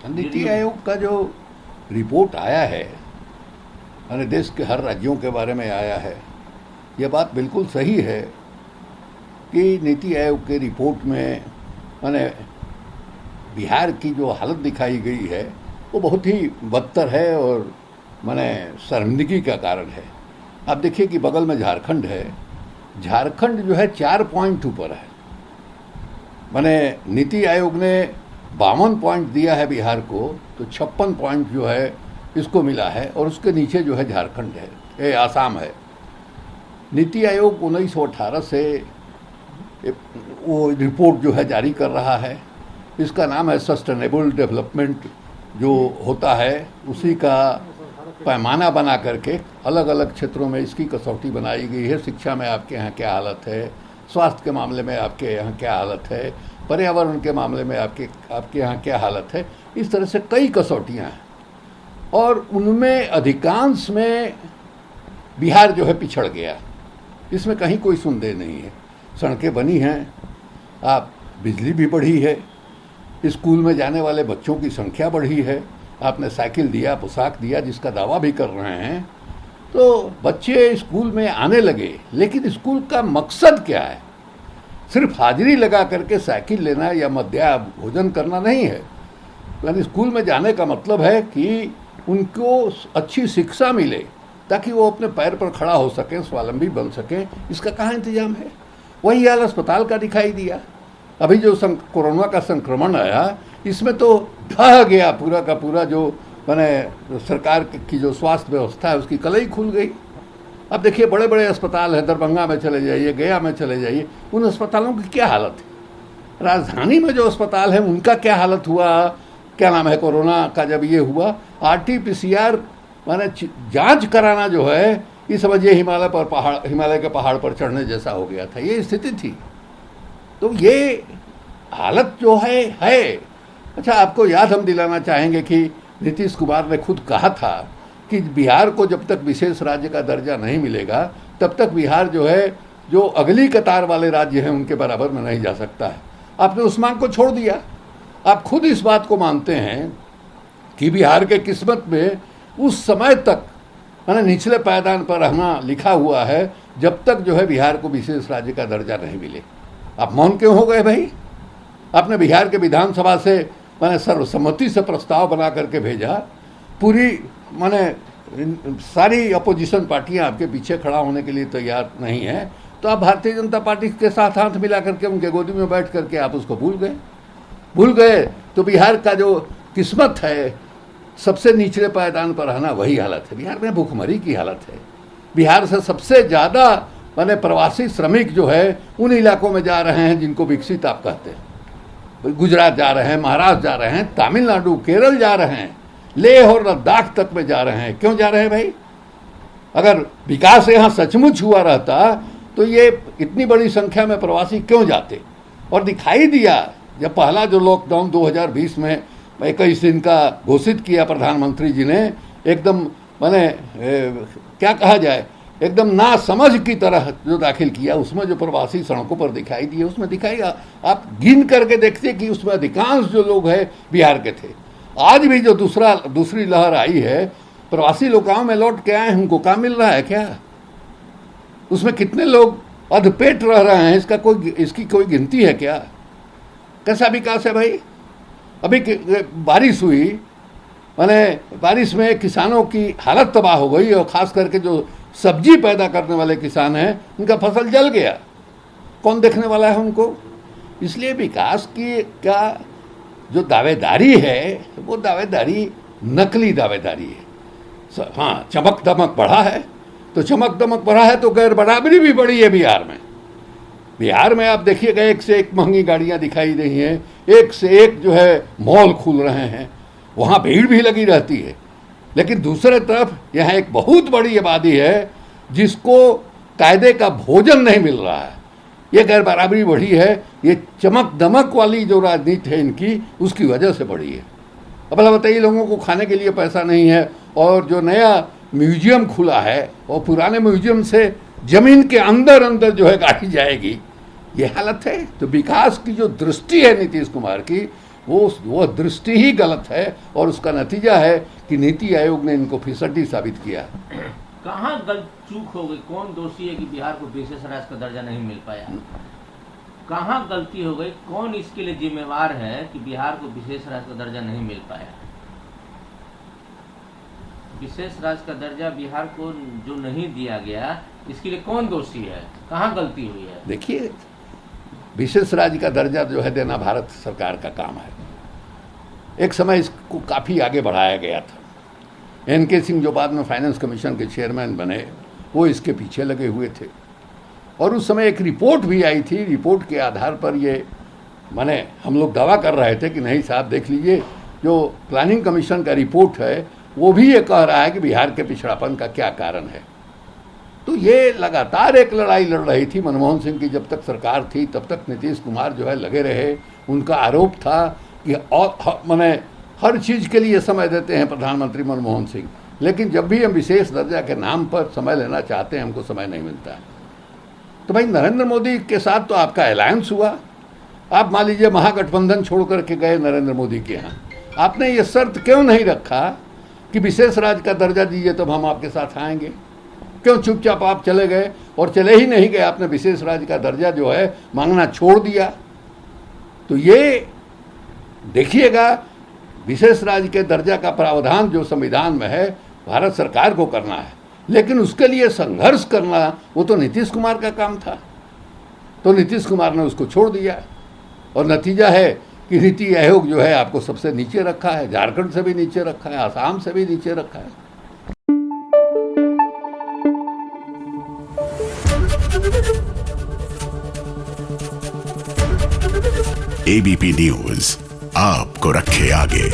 नीति आयोग का जो रिपोर्ट आया है, यानी देश के हर राज्यों के बारे में आया है, यह बात बिल्कुल सही है कि नीति आयोग के रिपोर्ट में माने बिहार की जो हालत दिखाई गई है वो बहुत ही बदतर है और माने शर्मिंदगी का कारण है। आप देखिए कि बगल में झारखंड है, झारखंड जो है 4 पॉइंट ऊपर है। माने नीति आयोग ने 52 पॉइंट दिया है बिहार को, तो 56 पॉइंट जो है इसको मिला है, और उसके नीचे जो है झारखंड है, आसाम है। नीति आयोग 1918 से वो रिपोर्ट जो है जारी कर रहा है, इसका नाम है सस्टेनेबल डेवलपमेंट जो होता है उसी का पैमाना बना करके अलग अलग क्षेत्रों में इसकी कसौटी बनाई गई है। शिक्षा में आपके यहाँ क्या हालत है, स्वास्थ्य के मामले में आपके यहाँ क्या हालत है, पर्यावरण के मामले में आपके यहाँ क्या हालत है, इस तरह से कई कसौटियाँ हैं, और उनमें अधिकांश में बिहार जो है पिछड़ गया। इसमें कहीं कोई संदेह नहीं है। सड़कें बनी हैं, आप बिजली भी बढ़ी है, स्कूल में जाने वाले बच्चों की संख्या बढ़ी है, आपने साइकिल दिया, पोशाक दिया, जिसका दावा भी कर रहे हैं, तो बच्चे स्कूल में आने लगे। लेकिन स्कूल का मकसद क्या है? सिर्फ हाजिरी लगा करके साइकिल लेना या मध्याह्न भोजन करना नहीं है। यानी स्कूल में जाने का मतलब है कि उनको अच्छी शिक्षा मिले ताकि वो अपने पैर पर खड़ा हो सकें, स्वावलंबी बन सकें। इसका कहाँ इंतजाम है? वही हाल अस्पताल का दिखाई दिया। अभी जो कोरोना का संक्रमण आया, इसमें तो ढह गया पूरा का पूरा जो मैंने सरकार की जो स्वास्थ्य व्यवस्था है उसकी कलई खुल गई। अब देखिए बड़े बड़े अस्पताल हैं, दरभंगा में चले जाइए, गया में चले जाइए, उन अस्पतालों की क्या हालत है। राजधानी में जो अस्पताल है उनका क्या हालत हुआ, क्या नाम है, कोरोना का जब ये हुआ, RT-PCR माने जांच कराना जो है, ये समझिए हिमालय के पहाड़ पर चढ़ने जैसा हो गया था, ये स्थिति थी। तो ये हालत जो है। अच्छा, आपको याद हम दिलाना चाहेंगे कि नीतीश कुमार ने खुद कहा था कि बिहार को जब तक विशेष राज्य का दर्जा नहीं मिलेगा तब तक बिहार जो है, जो अगली कतार वाले राज्य हैं उनके बराबर में नहीं जा सकता है। आपने उस मांग को छोड़ दिया। आप खुद इस बात को मानते हैं कि बिहार के किस्मत में उस समय तक मैंने निचले पायदान पर रहना लिखा हुआ है जब तक जो है बिहार को विशेष राज्य का दर्जा नहीं मिले। आप मौन क्यों हो गए भाई? आपने बिहार के विधानसभा से मैंने सर्वसम्मति से प्रस्ताव बना करके भेजा, पूरी मैंने सारी अपोजिशन पार्टियां आपके पीछे खड़ा होने के लिए तैयार नहीं है, तो आप भारतीय जनता पार्टी के साथ हाथ मिला करके उनके गोदी में बैठ करके आप उसको भूल गए। तो बिहार का जो किस्मत है सबसे निचले पायदान पर रहना, वही हालत है। बिहार में भूखमरी की हालत है। बिहार से सबसे ज़्यादा माने प्रवासी श्रमिक जो है उन इलाकों में जा रहे हैं जिनको विकसित आप कहते हैं। गुजरात जा रहे हैं, महाराष्ट्र जा रहे हैं, तमिलनाडु, केरल जा रहे हैं, लेह और लद्दाख तक में जा रहे हैं। क्यों जा रहे हैं भाई? अगर विकास यहाँ सचमुच हुआ रहता तो ये इतनी बड़ी संख्या में प्रवासी क्यों जाते? और दिखाई दिया जब पहला जो लॉकडाउन 2020 में 21 दिन का घोषित किया प्रधानमंत्री जी ने, एकदम माने क्या कहा जाए, एकदम ना समझ की तरह जो दाखिल किया, उसमें जो प्रवासी सड़कों पर दिखाई दिए, उसमें दिखाई आप गिन करके देखते कि उसमें अधिकांश जो लोग हैं बिहार के थे। आज भी जो दूसरी लहर आई है, प्रवासी लोग गाँव में लौट के आए हैं, उनको काम मिल रहा है क्या? उसमें कितने लोग अधपेट रह रहे हैं, इसकी कोई गिनती है क्या? कैसा विकास है भाई? अभी बारिश हुई, माने बारिश में किसानों की हालत तबाह हो गई, और ख़ास करके जो सब्जी पैदा करने वाले किसान हैं उनका फसल जल गया। कौन देखने वाला है उनको? इसलिए विकास की का जो दावेदारी है वो दावेदारी नकली दावेदारी है। हाँ, चमक दमक बढ़ा है, तो चमक दमक बढ़ा है तो गैर बराबरी भी बढ़ी है बिहार में। बिहार में आप देखिएगा एक से एक महंगी गाड़ियाँ दिखाई दे रही हैं, एक से एक जो है मॉल खुल रहे हैं, वहाँ भीड़ भी लगी रहती है। लेकिन दूसरे तरफ यहाँ एक बहुत बड़ी आबादी है जिसको कायदे का भोजन नहीं मिल रहा है। ये गैर बराबरी बढ़ी है, ये चमक दमक वाली जो राजनीति है इनकी, उसकी वजह से बढ़ी है। अब बताइए, लोगों को खाने के लिए पैसा नहीं है, और जो नया म्यूजियम खुला है और पुराने म्यूजियम से जमीन के अंदर अंदर जो है गाड़ी जाएगी, ये हालत है। तो विकास की जो दृष्टि है नीतीश कुमार की, वो दृष्टि ही गलत है और उसका नतीजा है कि नीति आयोग ने इनको फिसड्डी साबित किया। कहाँ गलत चूक हो गई? कौन दोषी है कि बिहार को विशेष राज्य का दर्जा नहीं मिल पाया? कहाँ गलती हो गई? कौन इसके लिए जिम्मेवार है कि बिहार को विशेष राज्य का दर्जा नहीं मिल पाया? विशेष राज्य का दर्जा बिहार को जो नहीं दिया गया, इसके लिए कौन दोषी है? कहाँ गलती हुई है? देखिए, विशेष राज्य का दर्जा जो है देना भारत सरकार का काम है। एक समय इसको काफ़ी आगे बढ़ाया गया था। एन.के. सिंह जो बाद में फाइनेंस कमीशन के चेयरमैन बने, वो इसके पीछे लगे हुए थे और उस समय एक रिपोर्ट भी आई थी। रिपोर्ट के आधार पर ये माने हम लोग दावा कर रहे थे कि नहीं साहब, देख लीजिए, जो प्लानिंग कमीशन का रिपोर्ट है वो भी ये कह रहा है कि बिहार के पिछड़ापन का क्या कारण है। तो ये लगातार एक लड़ाई लड़ रही थी मनमोहन सिंह की जब तक सरकार थी, तब तक नीतीश कुमार जो है लगे रहे। उनका आरोप था कि माने हर चीज़ के लिए समय देते हैं प्रधानमंत्री मनमोहन सिंह, लेकिन जब भी हम विशेष दर्जा के नाम पर समय लेना चाहते हैं हमको समय नहीं मिलता है। तो भाई, नरेंद्र मोदी के साथ तो आपका अलायंस हुआ। आप मान लीजिए महागठबंधन छोड़ करके गए नरेंद्र मोदी के यहाँ, आपने ये शर्त क्यों नहीं रखा कि विशेष राज्य का दर्जा दीजिए तब हम आपके साथ आएंगे? क्यों चुपचाप आप चले गए? और चले ही नहीं गए, आपने विशेष राज्य का दर्जा जो है मांगना छोड़ दिया। तो ये देखिएगा, विशेष राज्य के दर्जा का प्रावधान जो संविधान में है भारत सरकार को करना है, लेकिन उसके लिए संघर्ष करना वो तो नीतीश कुमार का काम था। तो नीतीश कुमार ने उसको छोड़ दिया और नतीजा है कि नीति आयोग जो है आपको सबसे नीचे रखा है। झारखंड से भी नीचे रखा है, आसाम से भी नीचे रखा है। एबीपी न्यूज आपको रखे आगे।